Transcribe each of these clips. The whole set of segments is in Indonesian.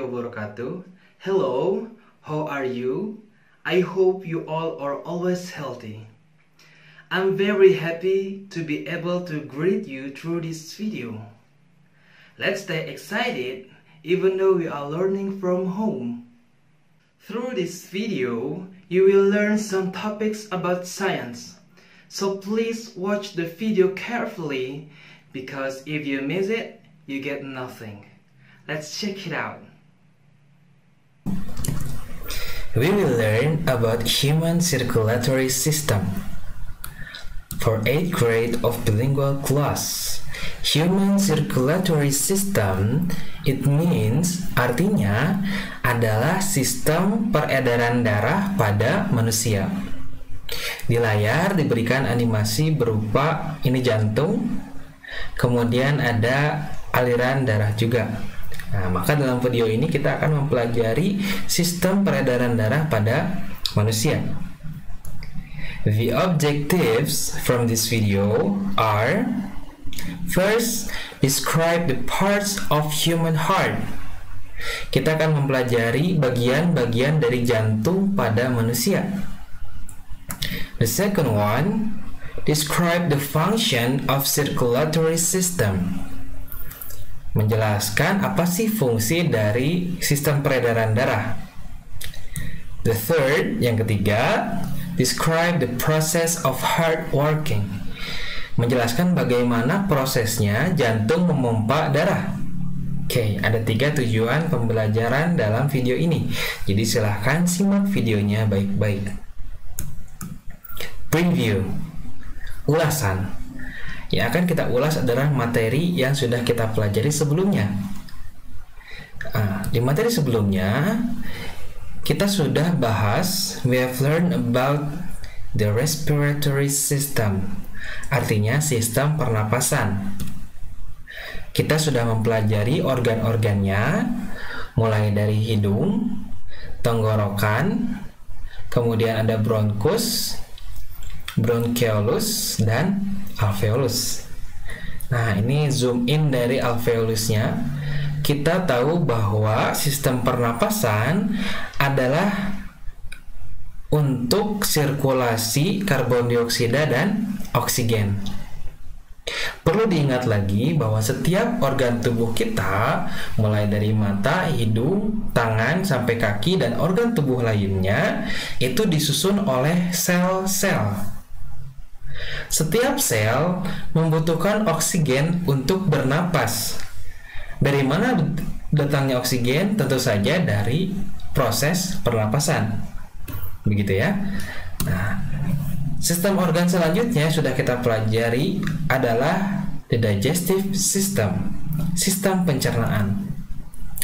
wabarakatuh. Hello, how are you? I hope you all are always healthy. I'm very happy to be able to greet you through this video. Let's stay excited even though we are learning from home. Through this video, you will learn some topics about science. So please watch the video carefully because if you miss it, you get nothing. Let's check it out. We will learn about human circulatory system. For 8th grade of bilingual class, human circulatory system, it means artinya adalah sistem peredaran darah pada manusia. Di layar diberikan animasi berupa ini jantung, kemudian ada aliran darah juga. Nah, maka dalam video ini kita akan mempelajari sistem peredaran darah pada manusia. The objectives from this video are: first, describe the parts of human heart. Kita akan mempelajari bagian-bagian dari jantung pada manusia. The second one, describe the function of circulatory system. Menjelaskan apa sih fungsi dari sistem peredaran darah. The third, yang ketiga, describe the process of heart working. Menjelaskan bagaimana prosesnya jantung memompa darah. Oke, ada 3 tujuan pembelajaran dalam video ini. Jadi silahkan simak videonya baik-baik. Preview, ulasan. Yang akan kita ulas adalah materi yang sudah kita pelajari sebelumnya. Di materi sebelumnya kita sudah bahas, we have learned about the respiratory system, artinya sistem pernapasan. Kita sudah mempelajari organ-organnya, mulai dari hidung, tenggorokan, kemudian ada bronkus, bronchiolus, dan alveolus. Nah, ini zoom in dari alveolusnya. Kita tahu bahwa sistem pernapasan adalah untuk sirkulasi karbon dioksida dan oksigen. Perlu diingat lagi bahwa setiap organ tubuh kita, mulai dari mata, hidung, tangan, sampai kaki, dan organ tubuh lainnya, itu disusun oleh sel-sel. Setiap sel membutuhkan oksigen untuk bernapas. Dari mana datangnya oksigen? Tentu saja dari proses pernapasan. Begitu ya. Nah, sistem organ selanjutnya sudah kita pelajari adalah the digestive system, sistem pencernaan.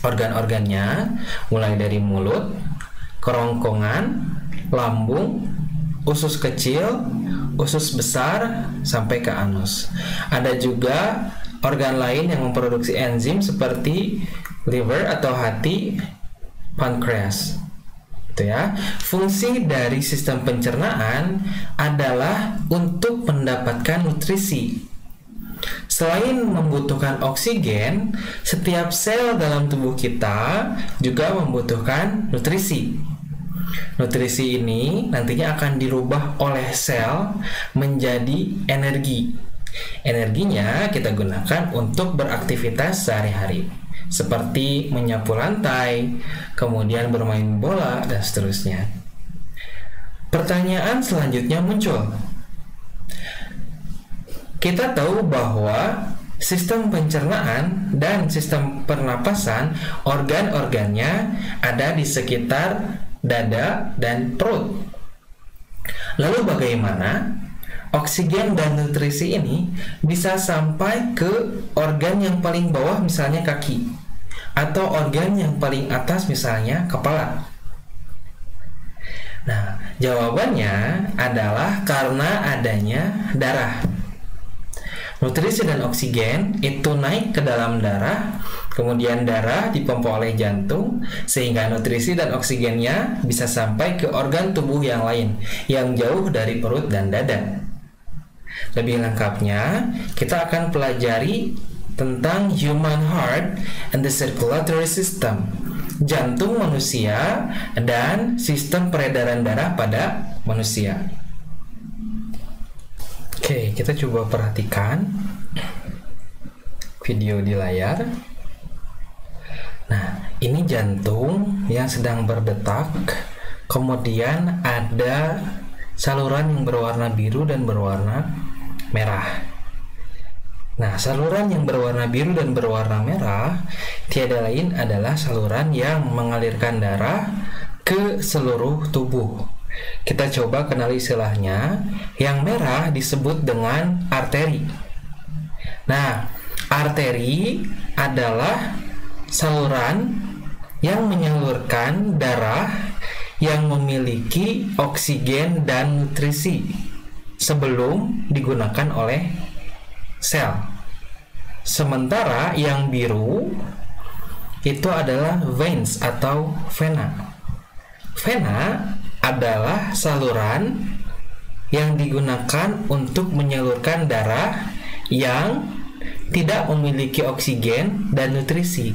Organ-organnya mulai dari mulut, kerongkongan, lambung, usus kecil, usus besar, sampai ke anus. Ada juga organ lain yang memproduksi enzim seperti liver atau hati, pankreas. Itu ya. Fungsi dari sistem pencernaan adalah untuk mendapatkan nutrisi. Selain membutuhkan oksigen, setiap sel dalam tubuh kita juga membutuhkan nutrisi. Nutrisi ini nantinya akan dirubah oleh sel menjadi energi. Energinya kita gunakan untuk beraktivitas sehari-hari, seperti menyapu lantai, kemudian bermain bola, dan seterusnya. Pertanyaan selanjutnya muncul. Kita tahu bahwa sistem pencernaan dan sistem pernapasan, organ-organnya ada di sekitar dada dan perut. Lalu bagaimana oksigen dan nutrisi ini bisa sampai ke organ yang paling bawah, misalnya kaki, atau organ yang paling atas, misalnya kepala? Nah, jawabannya adalah karena adanya darah. Nutrisi dan oksigen itu naik ke dalam darah, kemudian darah dipompa oleh jantung, sehingga nutrisi dan oksigennya bisa sampai ke organ tubuh yang lain, yang jauh dari perut dan dada. Lebih lengkapnya, kita akan pelajari tentang human heart and the circulatory system. jantung manusia dan sistem peredaran darah pada manusia. Oke, kita coba perhatikan video di layar. Nah, ini jantung yang sedang berdetak. Kemudian ada saluran yang berwarna biru dan berwarna merah. Nah, saluran yang berwarna biru dan berwarna merah tiada lain adalah saluran yang mengalirkan darah ke seluruh tubuh. Kita coba kenali istilahnya. Yang merah disebut dengan arteri. Nah, arteri adalah saluran yang menyalurkan darah yang memiliki oksigen dan nutrisi sebelum digunakan oleh sel. Sementara yang biru itu adalah veins atau vena. Vena adalah saluran yang digunakan untuk menyalurkan darah yang tidak memiliki oksigen dan nutrisi.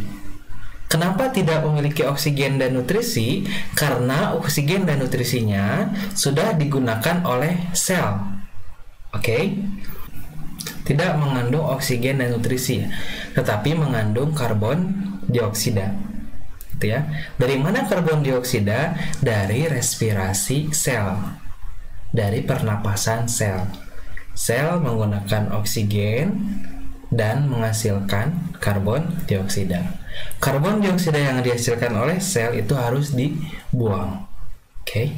Kenapa tidak memiliki oksigen dan nutrisi? Karena oksigen dan nutrisinya sudah digunakan oleh sel. Oke? Tidak mengandung oksigen dan nutrisi, tetapi mengandung karbon dioksida. Gitu ya. Dari mana karbon dioksida? Dari respirasi sel. Dari pernapasan sel. Sel menggunakan oksigen dan menghasilkan karbon dioksida. Karbon dioksida yang dihasilkan oleh sel itu harus dibuang. Oke.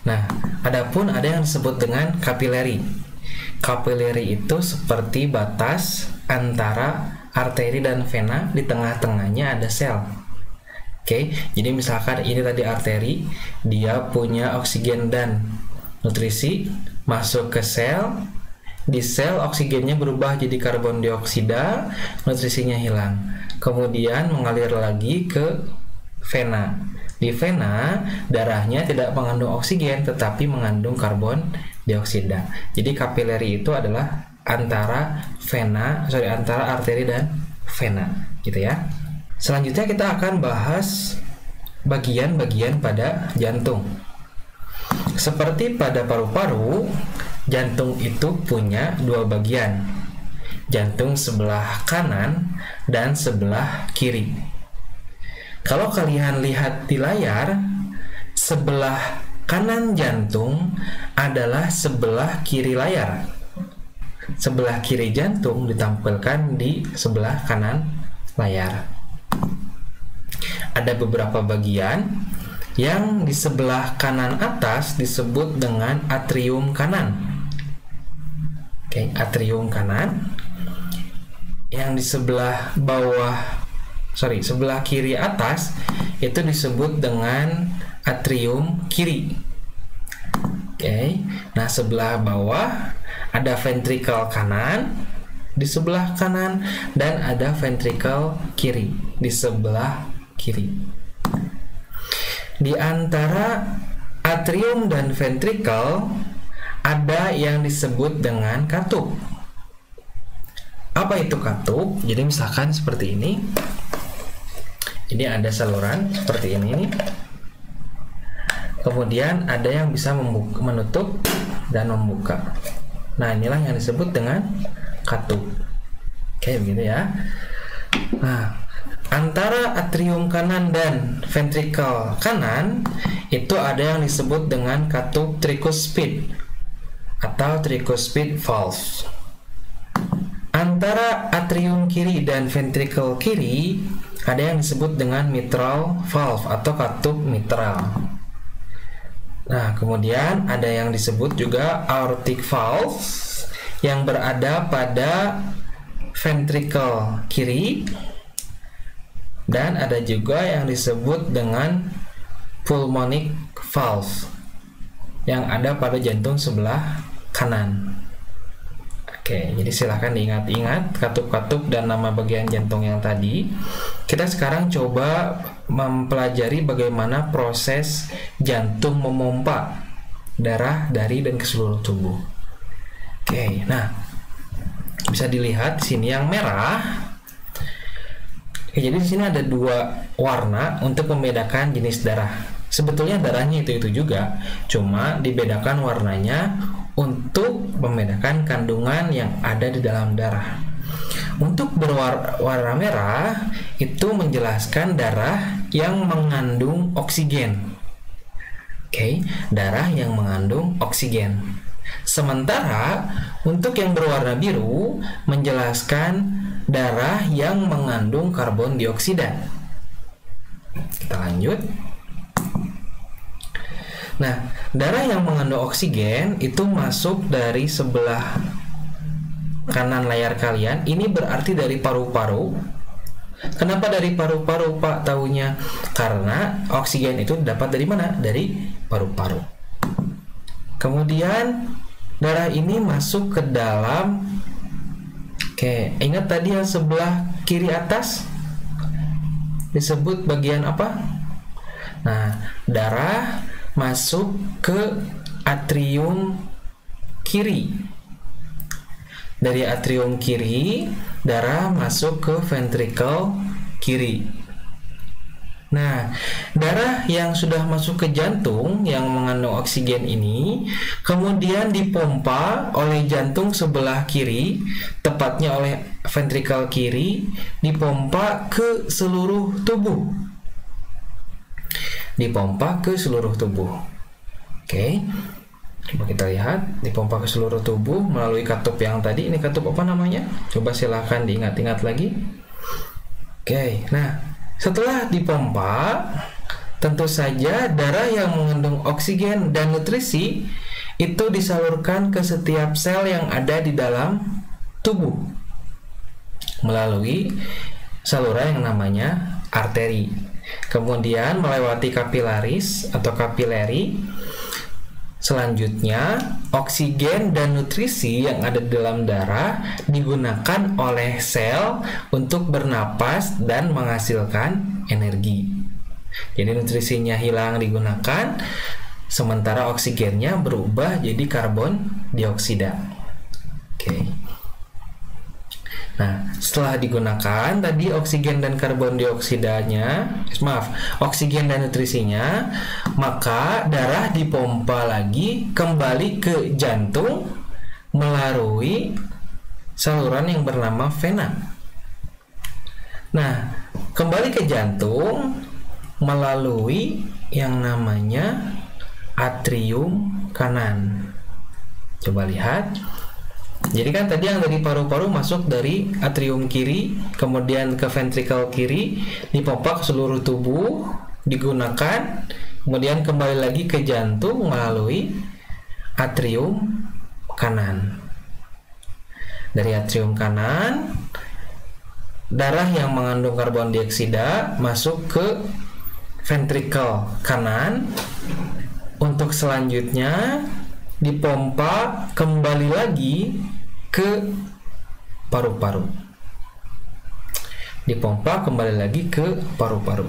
Nah, adapun ada yang disebut dengan kapileri. Kapileri itu seperti batas antara arteri dan vena, di tengah-tengahnya ada sel. Oke, jadi misalkan ini tadi arteri, dia punya oksigen dan nutrisi, masuk ke sel. Di sel oksigennya berubah jadi karbon dioksida, nutrisinya hilang. Kemudian mengalir lagi ke vena. Di vena darahnya tidak mengandung oksigen tetapi mengandung karbon dioksida. Jadi kapileri itu adalah antara arteri dan vena, gitu ya. Selanjutnya kita akan bahas bagian-bagian pada jantung. Seperti pada paru-paru, jantung itu punya dua bagian, jantung sebelah kanan dan sebelah kiri. Kalau kalian lihat di layar, sebelah kanan jantung adalah sebelah kiri layar. Sebelah kiri jantung ditampilkan di sebelah kanan layar. Ada beberapa bagian yang di sebelah kanan atas disebut dengan atrium kanan. Oke, atrium kanan. Yang di sebelah sebelah kiri atas itu disebut dengan atrium kiri. Oke, nah sebelah bawah ada ventricle kanan di sebelah kanan dan ada ventricle kiri di sebelah kiri. Di antara atrium dan ventricle ada yang disebut dengan katup. Apa itu katup? Jadi misalkan seperti ini. Ini ada saluran seperti ini. Kemudian ada yang bisa menutup dan membuka. Nah, inilah yang disebut dengan katup. Oke, begitu ya. Nah, antara atrium kanan dan ventricle kanan itu ada yang disebut dengan katup tricuspid atau tricuspid valve. Antara atrium kiri dan ventricle kiri ada yang disebut dengan mitral valve atau katup mitral. Nah, kemudian ada yang disebut juga aortic valve yang berada pada ventricle kiri, dan ada juga yang disebut dengan pulmonic valve yang ada pada jantung sebelah kanan. Oke, jadi silahkan diingat-ingat katup-katup dan nama bagian jantung yang tadi. Kita sekarang coba mempelajari bagaimana proses jantung memompa darah dari dan ke seluruh tubuh. Oke, nah bisa dilihat di sini yang merah Oke, jadi di sini ada dua warna untuk membedakan jenis darah. Sebetulnya darahnya itu juga, cuma dibedakan warnanya untuk membedakan kandungan yang ada di dalam darah. Untuk berwarna merah itu menjelaskan darah yang mengandung oksigen. Oke, darah yang mengandung oksigen. Sementara untuk yang berwarna biru menjelaskan darah yang mengandung karbon dioksida. Kita lanjut. Nah, darah yang mengandung oksigen itu masuk dari sebelah kanan layar kalian. Ini berarti dari paru-paru. Kenapa dari paru-paru, Pak, taunya? Karena oksigen itu dapat dari mana? Dari paru-paru. Kemudian darah ini masuk ke dalam, ingat tadi yang sebelah kiri atas disebut bagian apa? Nah, darah masuk ke atrium kiri. Dari atrium kiri, darah masuk ke ventricle kiri. Nah, darah yang sudah masuk ke jantung yang mengandung oksigen ini kemudian dipompa oleh jantung sebelah kiri, tepatnya oleh ventricle kiri, dipompa ke seluruh tubuh. Dipompa ke seluruh tubuh. Oke. Coba kita lihat, dipompa ke seluruh tubuh melalui katup yang tadi. Ini katup apa namanya? Coba silahkan diingat-ingat lagi. Oke, nah setelah dipompa, tentu saja darah yang mengandung oksigen dan nutrisi itu disalurkan ke setiap sel yang ada di dalam tubuh melalui saluran yang namanya arteri. Kemudian melewati kapilaris atau kapileri. Selanjutnya, oksigen dan nutrisi yang ada di dalam darah digunakan oleh sel untuk bernapas dan menghasilkan energi. Jadi nutrisinya hilang digunakan, sementara oksigennya berubah jadi karbon dioksida. Oke. Nah, setelah digunakan tadi oksigen dan karbon dioksidanya, oksigen dan nutrisinya, maka darah dipompa lagi kembali ke jantung melalui saluran yang bernama vena. Nah, kembali ke jantung melalui yang namanya atrium kanan. Coba lihat. Jadi kan tadi yang dari paru-paru masuk dari atrium kiri, kemudian ke ventricle kiri, dipompa ke seluruh tubuh, digunakan, kemudian kembali lagi ke jantung melalui atrium kanan. Dari atrium kanan, darah yang mengandung karbon dioksida masuk ke ventricle kanan, untuk selanjutnya dipompa kembali lagi ke paru-paru. Dipompa kembali lagi ke paru-paru.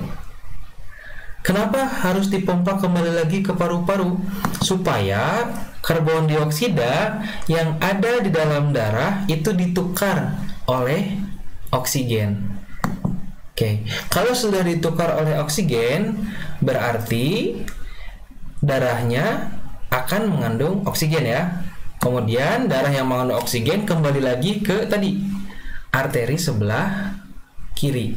Kenapa harus dipompa kembali lagi ke paru-paru? Supaya karbon dioksida yang ada di dalam darah itu ditukar oleh oksigen. Oke, kalau sudah ditukar oleh oksigen, berarti darahnya akan mengandung oksigen ya. Kemudian darah yang mengandung oksigen kembali lagi ke tadi arteri sebelah kiri.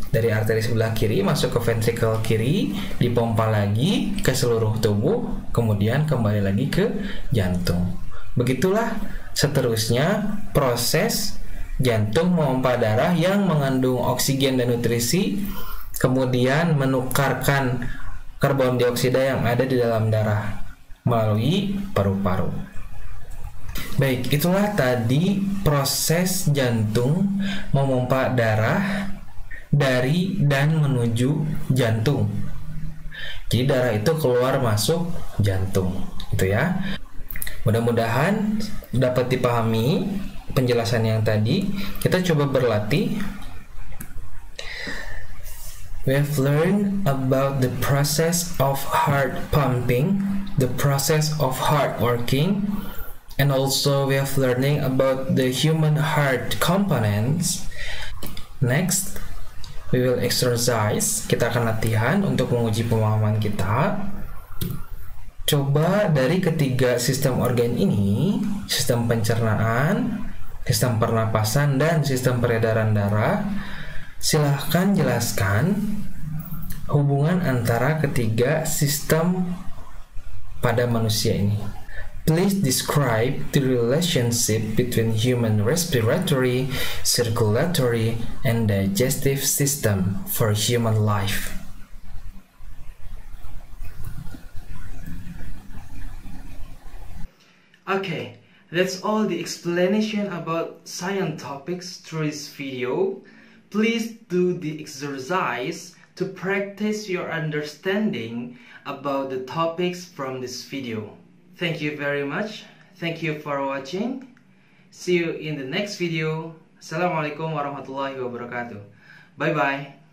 Dari arteri sebelah kiri masuk ke ventricle kiri, dipompa lagi ke seluruh tubuh, kemudian kembali lagi ke jantung. Begitulah seterusnya proses jantung memompa darah yang mengandung oksigen dan nutrisi, kemudian menukarkan karbon dioksida yang ada di dalam darah melalui paru-paru. Baik, itulah tadi proses jantung memompa darah dari dan menuju jantung. Jadi darah itu keluar masuk jantung, gitu ya. Mudah-mudahan dapat dipahami penjelasan yang tadi. Kita coba berlatih. We have learned about the process of heart pumping, the process of heart working, and also we have learning about the human heart components. Next, we will exercise. Kita akan latihan untuk menguji pemahaman kita. Coba dari ketiga sistem organ ini, sistem pencernaan, sistem pernapasan, dan sistem peredaran darah, silahkan jelaskan hubungan antara ketiga sistem pada manusia ini. Please describe the relationship between human respiratory, circulatory, and digestive system for human life. Okay, that's all the explanation about science topics through this video. Please do the exercise to practice your understanding about the topics from this video. Thank you very much. Thank you for watching. See you in the next video. Assalamualaikum warahmatullahi wabarakatuh. Bye bye.